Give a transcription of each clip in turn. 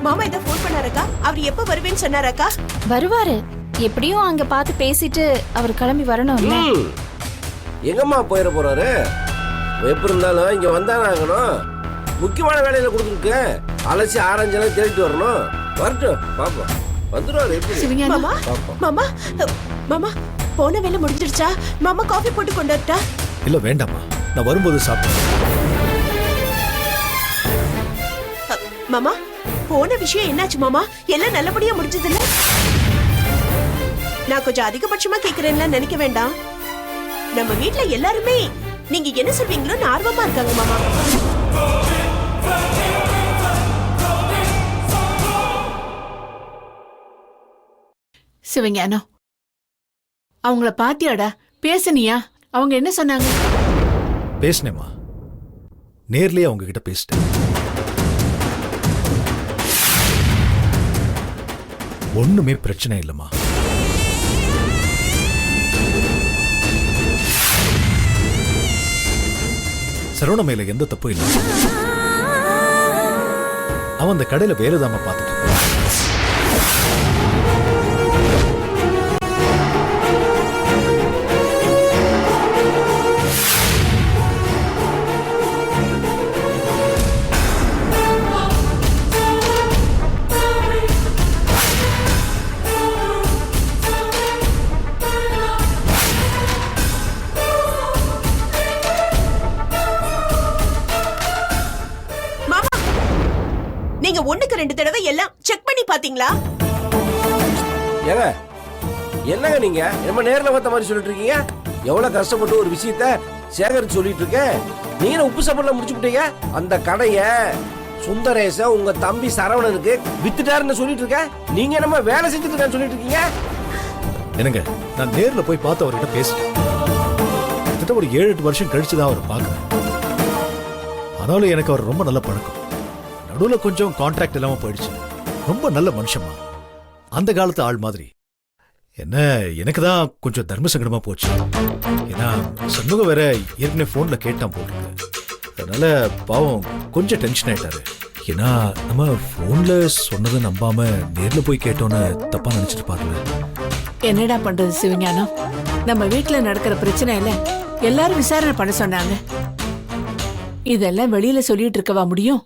மாமா இத ஃபோன் பண்ணாரக்கா? அவர் எப்ப வருவேன்னு சொன்னாரக்கா? வருவாரு. எப்படியும் அங்க பார்த்து பேசிட்டு அவர் கிளம்பி வரணும்ல. எங்கம்மா போயிட போறாரு? எப்படி இருந்தாலும் இங்க வந்தானே ஆகணும். முக்கியமான வேலையில கொடுத்துருக்கு. அலசி ஆரஞ்செல்லாம் தேடிட்டு வரணும். வரட்டும் பாப்போம். வந்துடுவாரு எப்படி? மாமா மாமா மாமா போன வேலை முடிஞ்சிருச்சா? மாமா காஃபி போட்டு கொண்டு வரட்டா? இல்ல வேண்டாமா, நான் வரும்போது சாப்பிடுறேன். மாமா போன விஷயம் என்னாச்சு மாமா? எல்லாம் நல்லபடியா முடிஞ்சதில்ல? நான் கொஞ்சம் அதிகபட்சமா கேக்குறேன்ல நினைக்க வேண்டாம். நம்ம வீட்ல எல்லாருமே நீங்க என்ன சொல்வீங்களோன்னு ஆர்வமா இருக்காங்க மாமா. சிவஞானம், அவங்கள பாத்தியாடா? பேசுனியா? அவங்க என்ன சொன்னாங்க? பேசினேமா, நேர்லயே அவங்க கிட்ட பேசிட்டேன். ஒண்ணுமே பிரச்சனை இல்லம்மா. சரவண மேல எந்த தப்பும் இல்லை. அவன் அந்த கடையில வேலைதாம பார்த்துட்டு இருக்கான். நீங்க ஒண்ணுக்கு 2 தடவை எல்லாம் செக் பண்ணி பாத்தீங்களா? ஏங்க என்னங்க நீங்க நம்ம நேர்ல பார்த்த மாதிரி சொல்லிட்டு இருக்கீங்க? எவ்வளவு கஷ்டப்பட்டு ஒரு விஷயத்த சேகரிச்சு சொல்லிட்டு இருக்க. நீங்க உப்பு சாப்பாடுல முடிச்சு விட்டீங்க. அந்த கடைய சுந்தரேச உங்க தம்பி சரவணனுக்கு வித்துட்டாருன்னு சொல்லிட்டு இருக்க. நீங்க நம்ம வேலை செஞ்சுட்டு இருக்கான்னு சொல்லிட்டு இருக்கீங்க. என்னங்க, நான் நேர்ல போய் பார்த்து அவர்கிட்ட பேசிட்டேன். கிட்டத்தட்ட ஒரு 7-8 வருஷம் கழிச்சுதான் அவர் பார்க்கிறேன். ஆனாலும் எனக்கு அவர் ரொம்ப நல்ல பழக்கம். நடுவுல கொஞ்சம் கான்ட்ராக்ட் இல்லாம போயிடுச்சு. ரொம்ப நல்ல மனுஷமா, அந்த காலத்து ஆள் மாதிரி. என்ன எனக்கு தான் கொஞ்சம் தர்ம சங்கடமா போச்சு. ஏன்னா சண்முகம் வேற ஏற்கனவே போன்ல கேட்டான் போட்டுருக்கு. அதனால பாவம் கொஞ்சம் டென்ஷன் ஆயிட்டாரு. ஏன்னா நம்ம போன்ல சொன்னதை நம்பாம நேர்ல போய் கேட்டோன்னு தப்பா நினைச்சிட்டு பாருங்க. என்னடா பண்றது சிவஞானம்? நம்ம வீட்டுல நடக்கிற பிரச்சனையில எல்லாரும் விசாரணை பண்ண சொன்னாங்க. இதெல்லாம் வெளியில சொல்லிட்டு இருக்கவா முடியும்?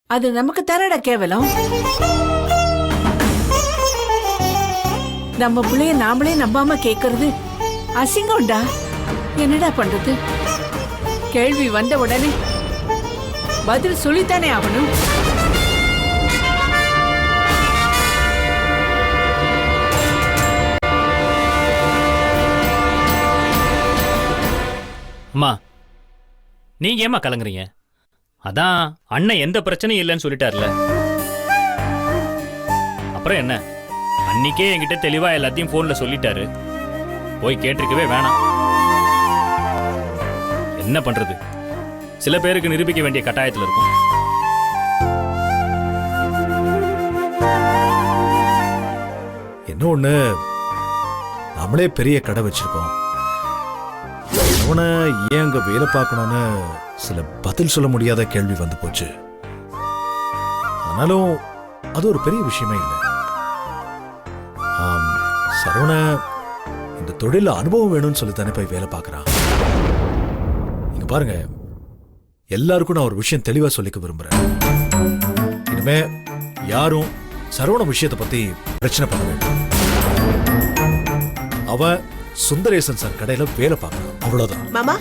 அது நமக்கு தரடா கேவலம். நம்ம பிள்ளைய நாமளே நம்பாம கேக்குறது அசிங்கம்டா. என்னடா பண்றது? கேள்வி வந்த உடனே பதில் சொல்லித்தானே ஆகணும். அம்மா, நீங்க ஏமா கலங்குறீங்க? அதான் அண்ணன் எந்த பிரச்சனையும் இல்லைன்னு சொல்லிட்டார்ல. அப்புறம் என்ன, அன்னைக்கே என்கிட்ட தெளிவா எல்லாத்தையும் போன்ல சொல்லிட்டாரு. போய் கேட்டிருக்கவே வேணாம். என்ன பண்றது, சில பேருக்கு நிரூபிக்க வேண்டிய கட்டாயத்தில் இருக்கும். இன்னொன்னு, நம்மளே பெரிய கடை வச்சிருக்கோம். அவனை ஏன் அங்க வேலை பார்க்கணும்னு சில பதில் சொல்ல முடியாத கேள்வி வந்து போச்சு. ஆனாலும் அது ஒரு பெரிய விஷயமே இல்லை. சரவண இந்த தொழில அனுபவம் வேணும்னு சொல்லி தானே போய் வேலை பார்க்கறான். இங்க பாருங்க, எல்லாருக்கும் நான் ஒரு விஷயம் தெளிவா சொல்லிக்க விரும்புறேன். இனிமே யாரும் சரவண விஷயத்தை பத்தி பிரச்சனை பண்ண வேண்டும். அவன் சுந்தரேசன் சார் கடையில வேலை பார்க்கணும், அவ்வளவுதான். மாமா,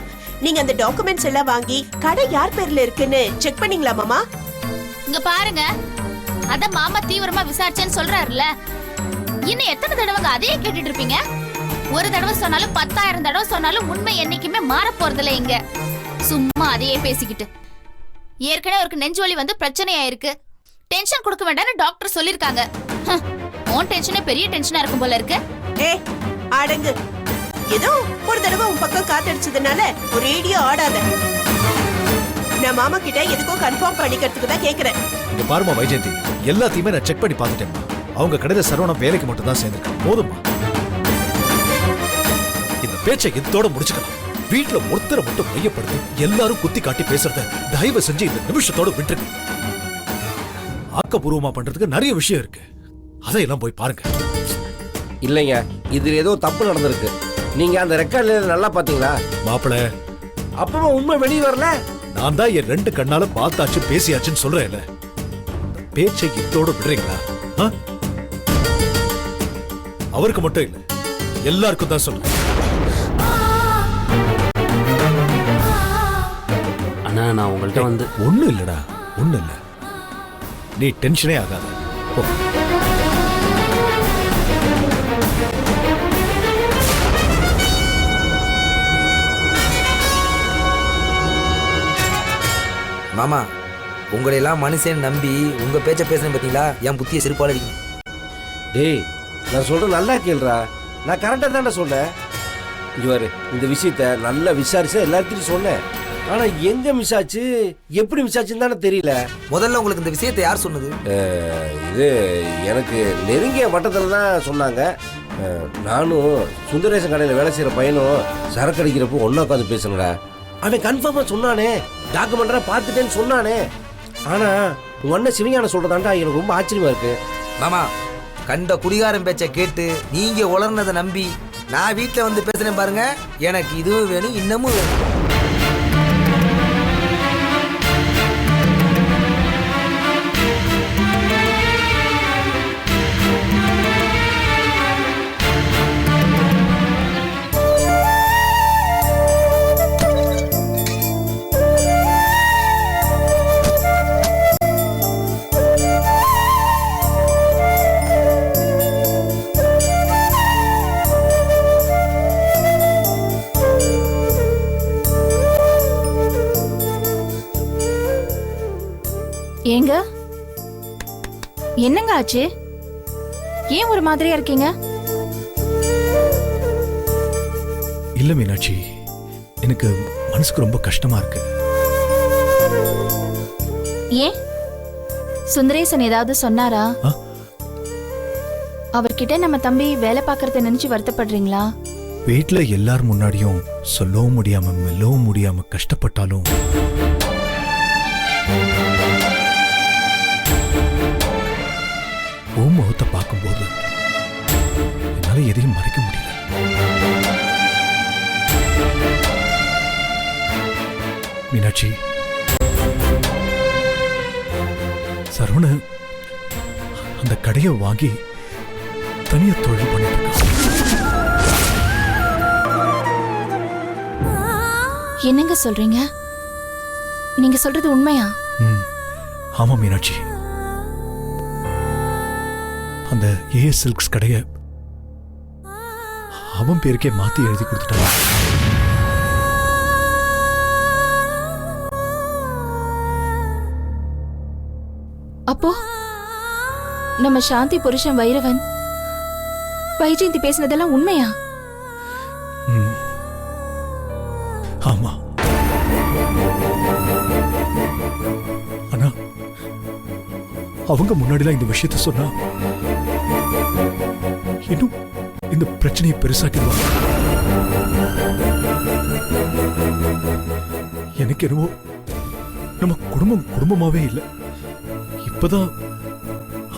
நீங்க அந்த டாக்குமெண்ட்ஸ் எல்லாம் வாங்கி கடை யார் பேர்ல இருக்குன்னு செக் பண்ணீங்களா மாமா? இங்க பாருங்க, அத மாமா தீவிரமா விசாரிச்சேன்னு சொல்றாருல. இன்னும் எத்தனை தடவை அதையே கேட்டுட்டு இருப்பீங்க? ஒரு தடவை சொன்னாலும் 10,000 தடவை சொன்னாலும் உண்மை என்னைக்குமே மாற போறதில்ல. இங்க சும்மா அதையே பேசிக்கிட்டு ஏற்கனவே ஒரு நெஞ்சு வலி வந்து பிரச்சனையா இருக்கு. டென்ஷன் கொடுக்க வேண்டாம்னு டாக்டர் சொல்லிருக்காங்க. உன் டென்ஷனே பெரிய டென்ஷனா இருக்கும் போல இருக்கு. ஏய் அடங்கு. ஏதோ ஒரு தடவை உன் பக்கம் காத்தடிச்சதுனால ஒரு ரேடியோ ஆடாத. நான் மாமா கிட்ட எதுக்கோ கன்ஃபார்ம் பண்ணிக்கிறதுக்கு தான் கேக்குறேன். இங்க பாருமா வைஜெயந்தி, எல்லாத்தையுமே நான் செக் பண்ணி பார்த்துட்டேன். அவங்க கடையில சரவணம் வேலைக்கு மட்டும் தான் சேர்ந்திருக்கான். போதுமா? இந்த பேச்சை இதோட முடிச்சுக்கலாம். வீட்டுல ஒருத்தரை மட்டும் மையப்படுத்தி எல்லாரும் குத்தி காட்டி பேசுறத தயவு செஞ்சு இந்த நிமிஷத்தோட விட்டுருங்க. ஆக்கப்பூர்வமா பண்றதுக்கு நிறைய விஷயம் இருக்கு. அதையெல்லாம் போய் பாருங்க. இல்லைங்க, இதுல ஏதோ தப்பு நடந்திருக்கு. நீங்க அந்த ரெக்கார்ட்ல நல்லா பாத்தீங்களா? மாப்பிள, அப்பமா உண்மை வெளியே வரல. நான் தான் என் 2 கண்ணால பார்த்தாச்சு பேசியாச்சுன்னு சொல்றேன்ல. பேச்சை இதோட விடுறீங்களா? அவருக்கு மட்டும் இல்ல, எல்லாருக்கும் தான் சொல்றேன். அண்ணா நான் உங்கள்கிட்ட வந்து ஒண்ணும் இல்லடா, ஒண்ணும் இல்ல. நீ டென்ஷனே ஆகாத. போ. மாமா, உங்களையெல்லாம் மனுஷன் நம்பி உங்க பேச்ச பேசுறேன் பாத்தீங்களா, என் புத்திய செருப்பால அடிக்கும். டேய், நான் சொல்றது நல்லா கேளுடா. நான் கரெக்டா தானே சொன்னேன். இங்க பாரு, இந்த விஷயத்த நல்லா விசாரிச்சு எல்லாத்தையும் சொன்னேன். ஆனா எங்க மிஸ் ஆச்சு, எப்படி மிஸ் ஆச்சுன்னு தானே தெரியல. முதல்ல உங்களுக்கு இந்த விஷயத்தை யார் சொன்னது? இது எனக்கு நெருங்கிய வட்டத்துல தான் சொன்னாங்க. நானும் சுந்தரேசன் கடையில் வேலை செய்யற பையனும் சரக்கு அடிக்கிறப்போ ஒன்னா உட்காந்து பேசணுடா. அவன் கன்ஃபார்மா சொன்னானே, டாக்குமெண்டரா பார்த்துட்டேன்னு சொன்னானே. ஆனா உங்க அண்ணன் சிவஞானம் சொல்றதாண்டா எனக்கு ரொம்ப ஆச்சரியமா இருக்கு. மாமா, கண்ட குடிகாரன் பேச்ச கேட்டு நீங்க உளர்னதை நம்பி நான் வீட்டுல வந்து பேசுறேன் பாருங்க. எனக்கு இதுவும் வேணும், இன்னமும் வேணும். ஏங்க, என்னங்க ஆச்சு? ஏன் ஒரு மாதிரியா இருக்கீங்க? இல்ல மீனாட்சி, எனக்கு மனசுக்கு ரொம்ப கஷ்டமா இருக்கு. ஏன்? சுந்தரேசன் ஏதாவது சொன்னாரா? அவர்கிட்ட நம்ம தம்பி வேலை பார்க்கறத நினைச்சு வருத்தப்படுறீங்களா? வீட்டுல எல்லார் முன்னாடியும் சொல்லவும் முடியாம மெல்லவும் முடியாம கஷ்டப்பட்டாலும் முகத்தை பார்க்கும்போது என்னால எதையும் மறைக்க முடியல. மீனாட்சி, சரவண அந்த கடையை வாங்கி தனியா தொழில் பண்ணிட்டு இருக்கான். என்னங்க சொல்றீங்க? நீங்க சொல்றது உண்மையா? ஆமா மீனாட்சி, அந்த ஏஎஸ் சில்க்ஸ் கடைய அவன் பேருக்கே மாத்தி எழுதி கொடுத்துட்டான். அப்போ நம்ம சாந்தி புருஷன் வைரவன் வைஜெயந்தி பேசினதெல்லாம் உண்மையா? ஆமா. ஆனா அவங்க முன்னாடிலாம் இந்த விஷயத்த சொன்னா இன்னும் இந்த பிரச்சனையை பெருசாக்கிடுவாங்க. எனக்கு என்னவோ நம்ம குடும்பமாவே இல்லை. இப்பதான்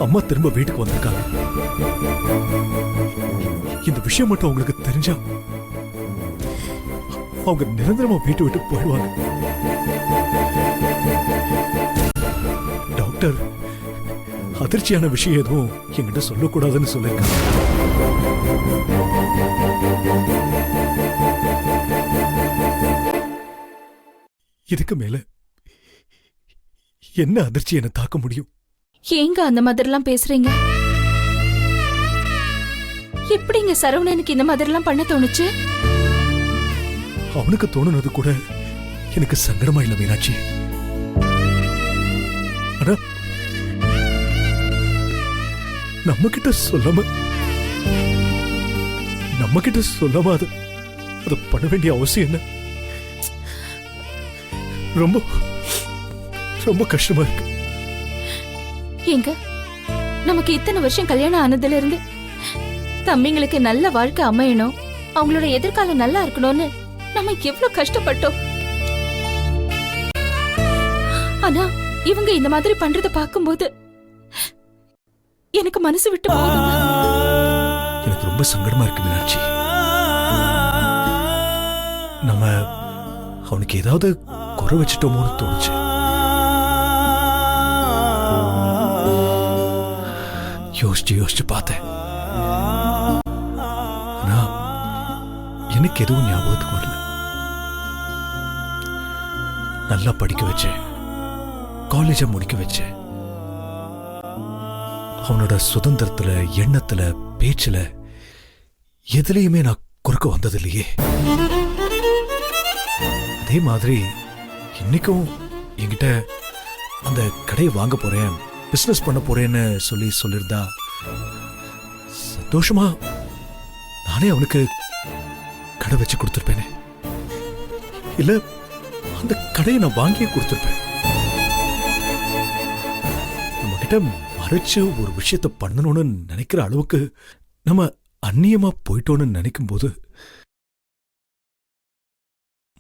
அம்மா திரும்ப வீட்டுக்கு வந்திருக்காங்க. இந்த விஷயம் மட்டும் அவங்களுக்கு தெரிஞ்சா அவங்க நிரந்தரமா வீட்டு விட்டு போயிடுவாங்க. டாக்டர் அதிர்ச்சியான விஷயம் எதுவும் என்கிட்ட சொல்லக்கூடாதுன்னு சொல்லிருக்காங்க. இதுக்கு மேல என்ன அதிர்ச்சி என்ன தாக்க முடியும்? ஏங்க அந்த மாதிரிலாம் பேசுறீங்க? எப்படிங்க சரவணனுக்கு இந்த மாதிரிலாம் பண்ண தோணுச்சு? அவனுக்கு தோணுனது கூட எனக்கு சங்கடமா இல்ல மீனாட்சி. ஆனா நம்ம கிட்ட சொல்லாம அதை பண்ண வேண்டிய அவசியம் என்ன? ரொம்ப ரொம்ப கஷ்டமா இருக்கு. ஏங்க, நமக்கு இத்தனை வருஷம் கல்யாணம் ஆனதுல இருந்து தம்பிங்களுக்கு நல்ல வாழ்க்கை அமையணும், அவங்களோட எதிர்காலம் நல்லா இருக்கணும்னு நம்ம எவ்வளவு கஷ்டப்பட்டோம். ஆனா இவங்க இந்த மாதிரி பண்றத பாக்கும்போது எனக்கு மனசு விட்டு போகுதுங்க. எனக்கு ரொம்ப சங்கடமா இருக்கு மீனாட்சி. நம்ம அவனுக்கு ஏதாவது குறை வச்சுட்டோமோன்னு தோணுச்சு. யோசிச்சு யோசிச்சு பார்த்தேன். ஆனா எனக்கு எதுவும் ஞாபகத்துக்கு வரல. நல்லா படிக்க வச்சேன், காலேஜை முடிக்க வச்சேன். அவனோட சுதந்திரத்துல, எண்ணத்துல, பேச்சுல எதுலையுமே நான் குறுக்க வந்தது இல்லையே. அதே மாதிரி இன்னைக்கும் என்கிட்ட அந்த கடையை வாங்க போறேன், பிசினஸ் பண்ண போறேன்னு சொல்லியிருந்தா சந்தோஷமா நானே அவனுக்கு கடை வச்சு கொடுத்துருப்பேனே. இல்ல அந்த கடையை நான் வாங்கியே கொடுத்துருப்பேன். நம்ம கிட்ட மறைச்சு ஒரு விஷயத்த பண்ணணும்னு நினைக்கிற அளவுக்கு நம்ம அந்நியமா போயிட்டோன்னு நினைக்கும் போது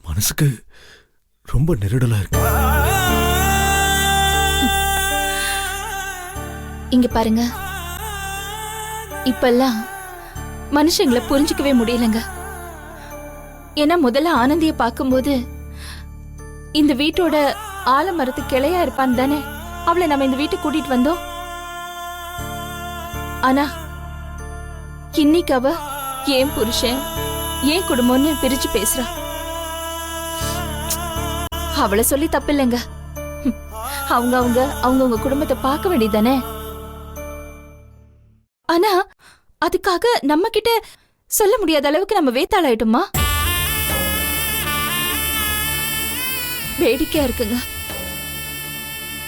மனசுக்கு ரொம்ப நெருடலா இருக்கு. இங்க பாருங்க, இப்பெல்லாம் மனுஷங்களை புரிஞ்சுக்கவே முடியலங்க. ஏன்னா முதல்ல ஆனந்திய பார்க்கும்போது இந்த வீட்டோட ஆலமரத்து கிளையா இருப்பான் தானே அவளை நம்ம இந்த வீட்டுக்கு கூட்டிட்டு வந்தோம். ஆனா இன்னைக்கு அவ ஏன் புருஷன், ஏன் குடும்பம்னு பிரிச்சு பேசுறா. அவளை சொல்லி தப்பில்லைங்க. அவங்க குடும்பத்தை பார்க்க வேண்டியதானே. ஆனா அதுக்காக நம்ம கிட்ட சொல்ல முடியாத அளவுக்கு நம்ம வேத்தாளாயிட்டோமா? வேடிக்கையா இருக்குங்க.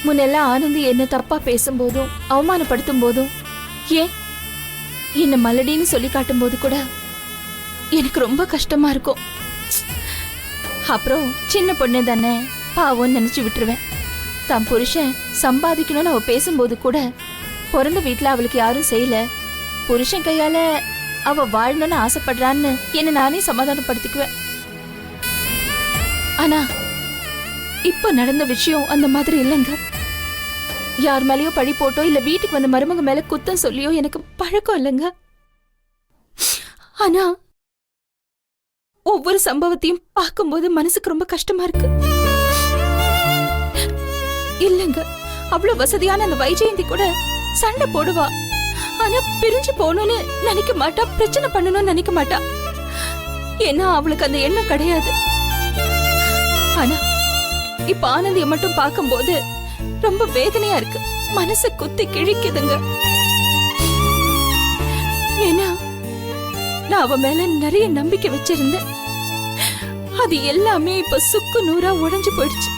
முன்னெல்லாம் ஆனந்தி என்ன தப்பா பேசும்போதும் அவமானப்படுத்தும் போதும், ஏன் என்ன மலடின்னு சொல்லி காட்டும் போது கூட எனக்கு ரொம்ப கஷ்டமா இருக்கும். அப்புறம் சின்ன பொண்ணு தானே பாவம்னு நினைச்சு விட்டுருவேன். தான் புருஷன் சம்பாதிக்கணும்னு அவ பேசும்போது கூட பிறந்த வீட்டுல அவளுக்கு யாரும் செய்யல, புருஷன் கையால அவ வாழணும்னு ஆசைப்படுறான்னு என்ன நானே சமாதானப்படுத்திக்குவேன். ஆனா இப்ப நடந்த விஷயம் அந்த மாதிரி இல்லைங்க. யார் மேலயோ பழி போட்டோ இல்ல வீட்டுக்கு வந்த மருமக மேல குத்தம் சொல்லியோ எனக்கு பழக்கம் இல்லைங்க. ஆனா ஒவ்வொரு சம்பவத்தையும் பார்க்கும்போது மனசுக்கு ரொம்ப கஷ்டமா இருக்கு. இல்லங்க, அவ்வளவு வசதியான அந்த வைஜெயந்தி கூட சண்டை போடுவா. ஆனா பிரிஞ்சு போகணும்னு நினைக்க மாட்டா, பிரச்சனை பண்ணணும்னு நினைக்க மாட்டா. ஏன்னா அவளுக்கு அந்த எண்ணம் கிடையாது. ஆனா இப்ப ஆனந்திய மட்டும் பார்க்கும்போது ரொம்ப வேதனையா இருக்கு, மனசு குத்தி கிழிக்குதுங்க. ஏன்னா நான் அவ மேல நிறைய நம்பிக்கை வச்சிருந்தேன். அது எல்லாமே இப்ப சுக்கு நூறா உடைஞ்சு போயிடுச்சு.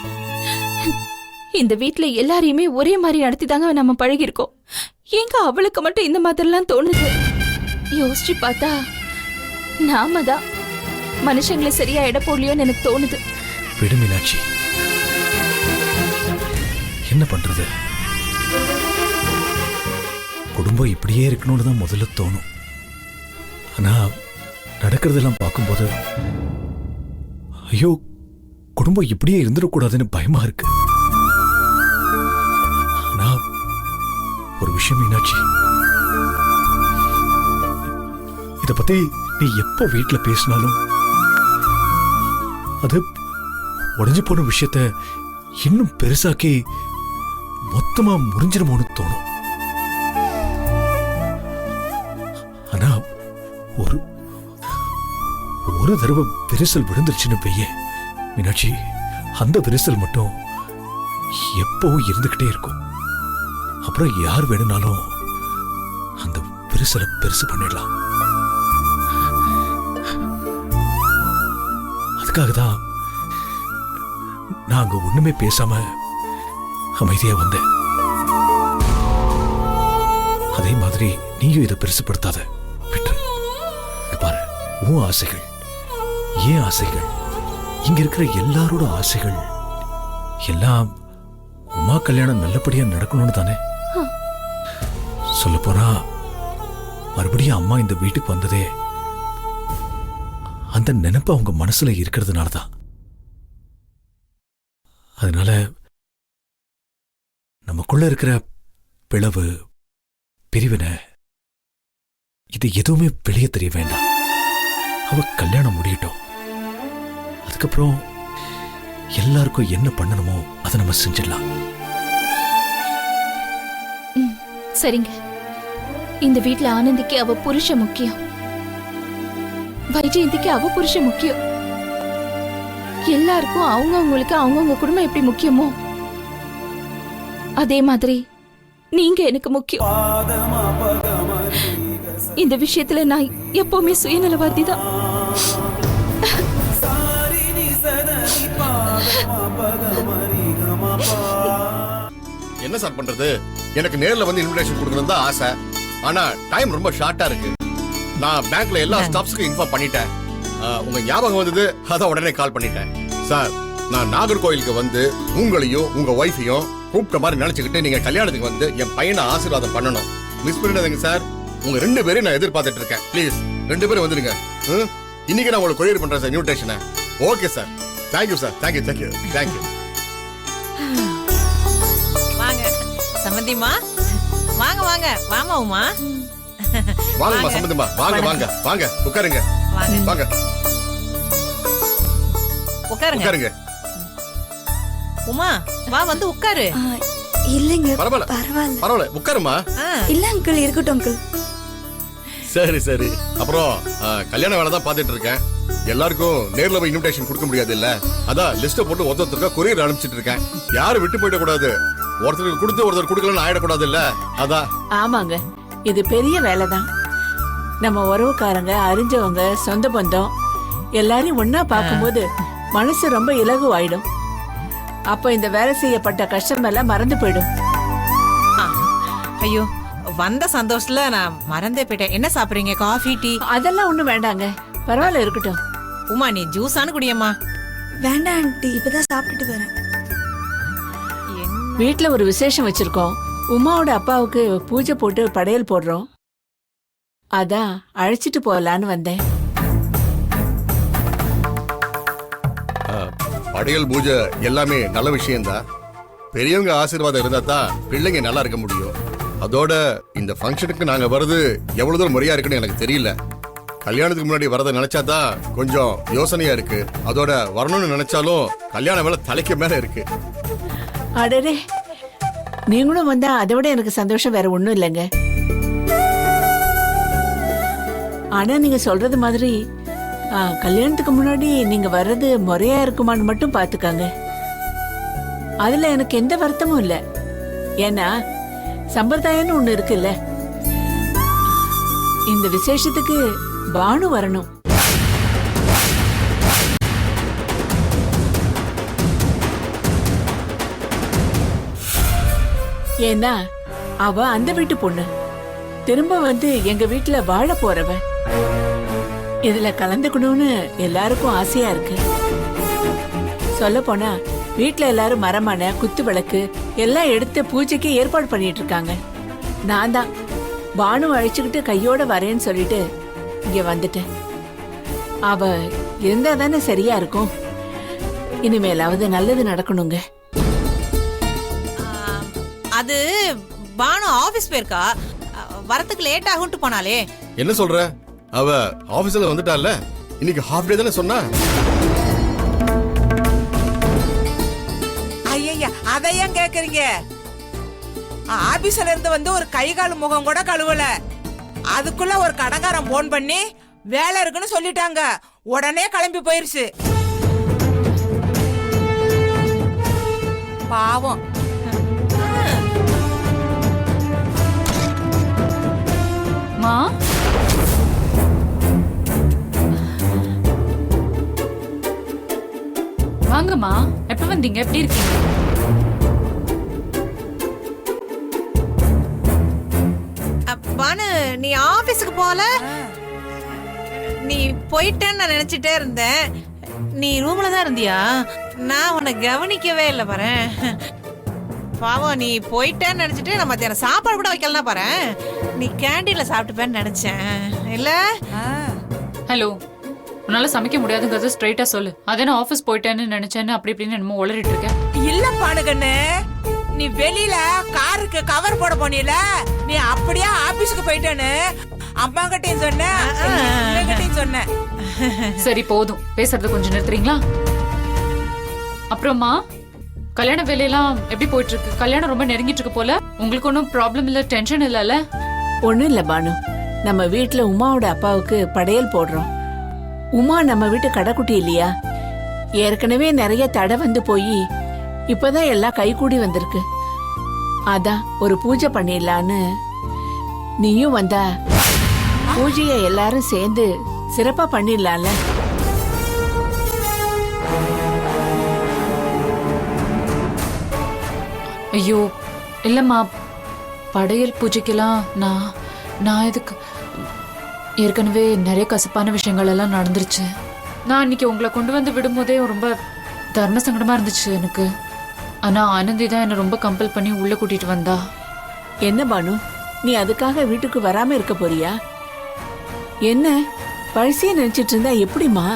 இந்த வீட்டுல எல்லாரையுமே ஒரே மாதிரி நடத்திதாங்க நம்ம பழகிருக்கோம். ஏங்க அவளுக்கு மட்டும் இந்த மாதிரிலாம் தோணுது? யோசிச்சு பார்த்தா நாம தான் மனுஷங்களை சரியா எடை போடலையோன்னு எனக்கு தோணுது. விடு மீனாட்சி, என்ன பண்றது? குடும்பம் இப்படியே இருக்கணும்னு தான் முதல்ல தோணும். ஆனா நடக்கிறதெல்லாம் பார்க்கும்போது ஐயோ, குடும்பம் இப்படியே இருந்துடக்கூடாதுன்னு பயமா இருக்கு. ஆனா ஒரு விஷயம் மீனாட்சி, இத பத்தி நீ எப்ப வீட்டுல பேசினாலும் அது உடைஞ்சு போன விஷயத்த இன்னும் பெருசாக்கி மொத்தமா முறிஞ்சிருமோன்னு தோணும். ஆனா ஒரு தடவை விரிசல் விழுந்துருச்சுன்னு பெய்ய மீனாட்சி, அந்த விரிசல் மட்டும் எப்பவும் இருந்துகிட்டே இருக்கும். அப்புறம் யார் வேணும்னாலும் அந்த விரிசலை பெருசு பண்ணிடலாம். அதுக்காக தான் நான் அங்க ஒண்ணுமே பேசாம அமைதியா வந்தேன். அதே மாதிரி நீயும் இதை பெருசுப்படுத்தாத, விட்டு பாரு. உன் ஆசைகள், ஏன் ஆசைகள், இங்க இருக்கிற எல்லாரோட ஆசைகள் எல்லாம் உமா கல்யாணம் நல்லபடியா நடக்கணும்னு தானே. சொல்ல போனா மறுபடியும் அம்மா இந்த வீட்டுக்கு வந்ததே அந்த நினைப்பு அவங்க மனசுல இருக்கிறதுனாலதான். அதனால நமக்குள்ள இருக்கிற பிளவு, பிரிவினை இது எதுவுமே வெளியே தெரிய வேண்டாம். அவ கல்யாணம் முடியட்டும். அதுக்கப்புறம் எல்லாருக்கும் என்ன பண்ணணுமோ அதை நம்ம செஞ்சிடலாம். சரிங்க, இந்த வீட்ல ஆனந்திக்கு அவ புருஷன் முக்கியம், வைஜெயந்திக்கு அவ புருஷன் முக்கியம். எல்லாருக்கும் அவங்கவுங்களுக்கு அவங்கவுங்க குடும்பம் எப்படி முக்கியமோ அதே மாதிரி நீங்க எனக்கு முக்கியம். இந்த விஷயத்துல நான் எப்பவுமே சுயநலவாதி தான். என்ன சார் பண்றது? எனக்கு நேர்ல வந்து இன்விடேஷன் கொடுக்கணும் தான் ஆசை. ஆனா டைம் ரொம்ப ஷார்ட்டா இருக்கு. நான் பேங்க்ல எல்லா ஸ்டாஃப்ஸ்க்கும் இன்ஃபார்ம் பண்ணிட்டேன். உங்க ஞாபகம் வந்தது, அதான் உடனே கால் பண்ணிட்டேன். சார், நான் நாகர்கோயிலுக்கு வந்து உங்களையும் உங்க ஒய்ஃபையும் கூப்பிட்ட மாதிரி நினைச்சுக்கிட்டு நீங்க கல்யாணத்துக்கு வந்து என் பையனை ஆசீர்வாதம் பண்ணணும். மிஸ் பண்ணிடாதீங்க சார். உங்க 2 பேரையும் நான் எதிர்பார்த்துட்டு இருக்கேன். ப்ளீஸ் 2 பேரும் வந்துடுங்க. இன்னைக்கு நான் உங்களுக்கு கொரியர் பண்றேன் சார் இன்விடேஷனை. Okay sir. Thank you sir. Thank you thank you thank you. வாங்க சம்பந்திமா, வாங்க வாங்க. வாமா உமா. வாங்கம்மா சம்பந்திமா, வாங்க வாங்க வாங்க. உட்காருங்க வாங்க. உட்காருங்க. உமா வா, வந்து உட்காரு. இல்லங்க பரவாயில்ல பரவாயில்ல, உட்காருமா. இல்ல அங்கிள், இருக்கட்டும் அங்கிள். சரி சரி. அப்புறம் கல்யாண வேலை தான் பாத்துட்டு இருக்கேன். எல்லாருக்கும் நேர்ல போய் இன்விடேஷன் கொடுக்க முடியாது இல்ல, அதான் லிஸ்ட போட்டு ஒருத்தருக்கா கொரியர் அனுப்பிச்சிட்டு இருக்கேன். யாரும் விட்டு போயிட கூடாது. ஒருத்தருக்கு கொடுத்து ஒருத்தர் கொடுக்கலன்னு ஆயிடக்கூடாது இல்ல, அதான். ஆமாங்க, இது பெரிய வேலைதான். நம்ம உறவுக்காரங்க, அறிஞ்சவங்க, சொந்த பந்தம் எல்லாரையும் ஒன்னா பார்க்கும்போது மனசு ரொம்ப இலகுவாயிடும். அப்ப இந்த வேலை செய்யப்பட்ட கஷ்டம் எல்லாம் மறந்து போயிடும். ஐயோ, வந்த சந்தோஷத்துல நான் மறந்தே போயிட்டேன். என்ன சாப்பிடுறீங்க? Coffee, tea? அதெல்லாம் ஒண்ணும் வேண்டாங்க, பரவாயில்ல இருக்கட்டும். உமா, நீ ஜூஸானு குடியம்மா. வேண்டாம் ஆண்டி, இப்பதான் சாப்பிட்டுட்டு வரேன். வீட்ல ஒரு விசேஷம் வச்சிருக்கோம். உமாவோட அப்பாவுக்கு பூஜை போட்டு படையல் போடுறோம். அதான் அழைச்சிட்டு போகலான்னு வந்தேன். படையல் பூஜை எல்லாமே நல்ல விஷயம்தான். பெரியவங்க ஆசீர்வாதம் இருந்தா தான் பிள்ளைங்க நல்லா இருக்க முடியும். அதோட இந்த ஃபங்க்ஷனுக்கு நாங்க வர்றது எவ்வளவு தூரம் முறையா இருக்குன்னு எனக்கு தெரியல. கல்யாணத்துக்கு முன்னாடி வரதை நினைச்சாதான் கொஞ்சம் யோசனையா இருக்கு. அதோட வரணும்னு நினைச்சாலும் கல்யாண வேலை தலைக்கு மேல இருக்கு. அடரே, நீங்களும் வந்தா அதை விட எனக்கு சந்தோஷம் வேற ஒண்ணும் இல்லைங்க. ஆனா நீங்க சொல்றது மாதிரி கல்யாணத்துக்கு முன்னாடி நீங்க வர்றது முறையா இருக்குமான்னு மட்டும் பாத்துக்காங்க. அதுல எனக்கு எந்த வருத்தமும் இல்ல. ஏன்னா சம்பிரதாயம்னு ஒண்ணு இருக்குல்ல. இந்த விசேஷத்துக்கு பானு வரணும். ஏன்னா அவ அந்த வீட்டு பொண்ணு, திரும்ப வந்து எங்க வீட்டுல வாழ போறவ. இதுல கலந்துக்கணும்னு எல்லாருக்கும் ஆசையா இருக்கு. சொல்ல போனா வீட்டுல எல்லாரும் மரமான குத்து விளக்கு எல்லாம் எடுத்து பூஜைக்கு ஏற்பாடு பண்ணிட்டு இருக்காங்க. நான் தான் பானு அழைச்சுக்கிட்டு கையோட வரேன்னு சொல்லிட்டு இங்க வந்துட்டேன். அவ இருந்தா தானே சரியா இருக்கும். இனிமேலாவது நல்லது நடக்கணுங்க. அது பானு ஆபீஸ் போயிருக்கா, வரத்துக்கு லேட் ஆகும்ட்டு போனாலே. என்ன சொல்ற? அவ ஆபீஸ்ல வந்துட்டால, இன்னைக்கு ஹாஃப் டே தானே சொன்னா. ஐயா, அதையும் கேக்குறீங்க? ஆபீஸ்ல இருந்து வந்து ஒரு கை கால் முகம் கூட கழுவல. அதுக்குள்ள ஒரு கடங்காரன் போன் பண்ணி வேலை இருக்குன்னு சொல்லிட்டாங்க. உடனே கிளம்பி போயிருச்சு. பாவம். மா, வாங்கம்மா. எப்ப வந்தீங்க? எப்படி இருக்கீங்க? பானு, நீ ஆபீஸ்க்கு போல? நீ போயிட்டேன்னு நான் நினைச்சிட்டே இருந்தேன். நீ ரூம்ல தான் இருந்தியா? நான் உன்னை கவனிக்கவே இல்லை பாரு. பாவம், நீ போயிட்டேன்னு நினைச்சிட்டு நான் மத்தியானம் சாப்பாடு கூட வைக்கலாம் பாரு. நீ கேண்டீன்ல சாப்பிட்டுப்பேன்னு நினைச்சேன் இல்ல? ஹலோ, உன்னால சமைக்க முடியாதுங்கிறத ஸ்ட்ரைட்டா சொல்லு. அதே நான் ஆபீஸ் போயிட்டேன்னு நினைச்சேன்னு அப்படி இப்படின்னு என்னமோ உளறிட்டு இருக்கேன். இல்ல பானுகண்ணு, நீ வெளியில காருக்கு கவர் போட போனீல, நீ அப்படியே ஆபீஸ்க்கு போயிட்டேன்னு அம்மா கிட்டையும் சொன்னேன் சொன்னேன். சரி போதும், பேசுறத கொஞ்சம் நிறுத்துறீங்களா? அப்புறமா கல்யாண வேலையெல்லாம் எப்படி போயிட்டு இருக்கு? கல்யாணம் ரொம்ப நெருங்கிட்டு இருக்கு போல. உங்களுக்கு ஒன்றும் ப்ராப்ளம் இல்ல, டென்ஷன் இல்லைல்ல? ஒண்ணும் இல்ல பானு, நம்ம வீட்ல உமாவோட அப்பாவுக்கு படையல் போடுறோம். உமா நம்ம வீட்டு கடைக்குட்டி இல்லையா? ஏற்கனவே நிறைய தடை வந்து போய் இப்பதான் எல்லாம் கைகூடி வந்திருக்கு. அதான் ஒரு பூஜை பண்ணிடலான்னு. நீயும் வந்தா பூஜையை எல்லாரும் சேர்ந்து சிறப்பா பண்ணிடலாம்ல. ஐயோ இல்லம்மா, படையல் பூஜைக்கெல்லாம் நான் இதுக்கு ஏற்கனவே நிறைய கசப்பான விஷயங்கள் எல்லாம் நடந்துருச்சு. நான் அன்னைக்கு உங்களை கொண்டு வந்து விடும்போதே ரொம்ப தர்ம சங்கடமா இருந்துச்சு எனக்கு. ஆனா ஆனந்தி தான் என்ன ரொம்ப கம்பல் பண்ணி உள்ள கூட்டிட்டு வந்தா. என்ன பானு, நீ அதுக்காக வீட்டுக்கு வராம இருக்க போறியா? என்ன பழசிய நினைச்சிட்டு இருந்தா எப்படிமா?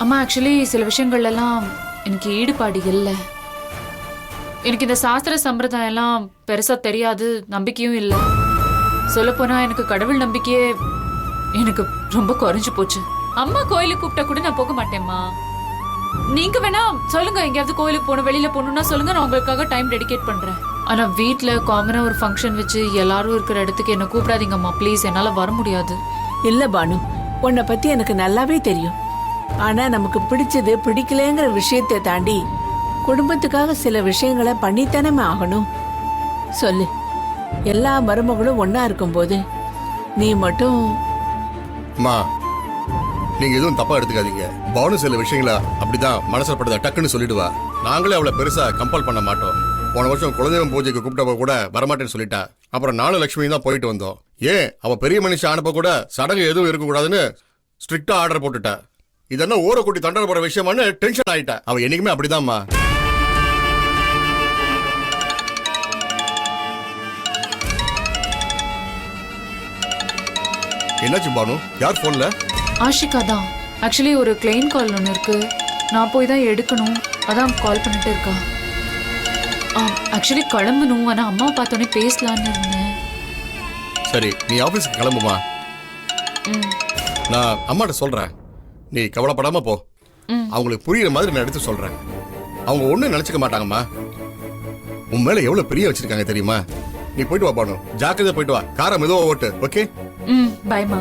அம்மா ஆக்சுவலி சில விஷயங்கள் எல்லாம் எனக்கு ஈடுபாடு இல்லை. எனக்கு இந்த சாஸ்திர சம்பிரதாயம் எல்லாம் பெருசா தெரியாது, நம்பிக்கையும் இல்லை. சொல்லப்போனா எனக்கு கடவுள் நம்பிக்கையே எனக்கு ரொம்ப குறைஞ்சு போச்சு. அம்மா கோயிலுக்கு கூப்பிட்டா கூட நான் போக மாட்டேம்மா. நீங்க வேணா சொல்லுங்க, எங்கேயாவது கோயிலுக்கு போகணும், வெளியில போகணும்னா சொல்லுங்க, நான் உங்களுக்காக டைம் டெடிகேட் பண்றேன். ஆனா வீட்டுல காமனா ஒரு ஃபங்க்ஷன் வச்சு எல்லாரும் இருக்கிற இடத்துக்கு என்ன கூப்பிடாதீங்கம்மா ப்ளீஸ், என்னால வர முடியாது. இல்ல பானு, உன்னை பத்தி எனக்கு நல்லாவே தெரியும். ஆனா நமக்கு பிடிச்சது பிடிக்கலங்கிற விஷயத்தை தாண்டி குடும்பத்துக்காக சில விஷயங்களை பண்ணித்தானே ஆகணும். சொல்லு, எல்லா மருமகளும் ஒன்னா இருக்கும்போது நீ மட்டும். அம்மா, நீங்க எதுவும் தப்பா எடுத்துக்காதீங்க. பானு சில விஷயங்களா அப்படிதான் மனசுல படுதா டக்குன்னு சொல்லிடுவா. நாங்களே அவளை பெருசா கம்பல் பண்ண மாட்டோம். போன வருஷம் குலதெய்வம் பூஜைக்கு கூப்பிட்டப்ப கூட வரமாட்டேன்னு சொல்லிட்டா. அப்புறம் நானும் லட்சுமி தான் போயிட்டு வந்தோம். ஏன் அவ பெரிய மனுஷன் ஆனப்ப கூட சடங்கு எதுவும் இருக்கக்கூடாதுன்னு ஸ்ட்ரிக்டா ஆர்டர் போட்டுட்டா. இதென்ன ஊரை கூட்டி தண்டனை போற விஷயமானு டென்ஷன் ஆயிட்டா. அவ என்னைக்குமே அப்படிதான்மா. என்னாச்சு பானு? யார் போன்ல? ஆஷிகா தான். ஆக்சுவலி ஒரு கிளைன் கால் ஒன்று இருக்கு, நான் போய் தான் எடுக்கணும், அதான் கால் பண்ணிட்டு இருக்கா. ஆக்சுவலி கிளம்பணும், ஆனா அம்மா பார்த்தோன்னே பேசலான்னு இருந்தேன். சரி, நீ ஆபீஸ்க்கு கிளம்புமா. நான் அம்மாட்ட சொல்றேன், நீ கவலைப்படாம போ. அவங்களுக்கு புரியுற மாதிரி நான் எடுத்து சொல்றேன். அவங்க ஒண்ணும் நினைச்சுக்க மாட்டாங்கம்மா. உன் மேல எவ்வளவு பிரிய வச்சிருக்காங்க தெரியுமா? நீ போயிட்டு வா பானு, ஜாக்கிரதை போயிட்டு வா. காரை மெதுவா ஓட்டு. ஓகே, பாய்மா.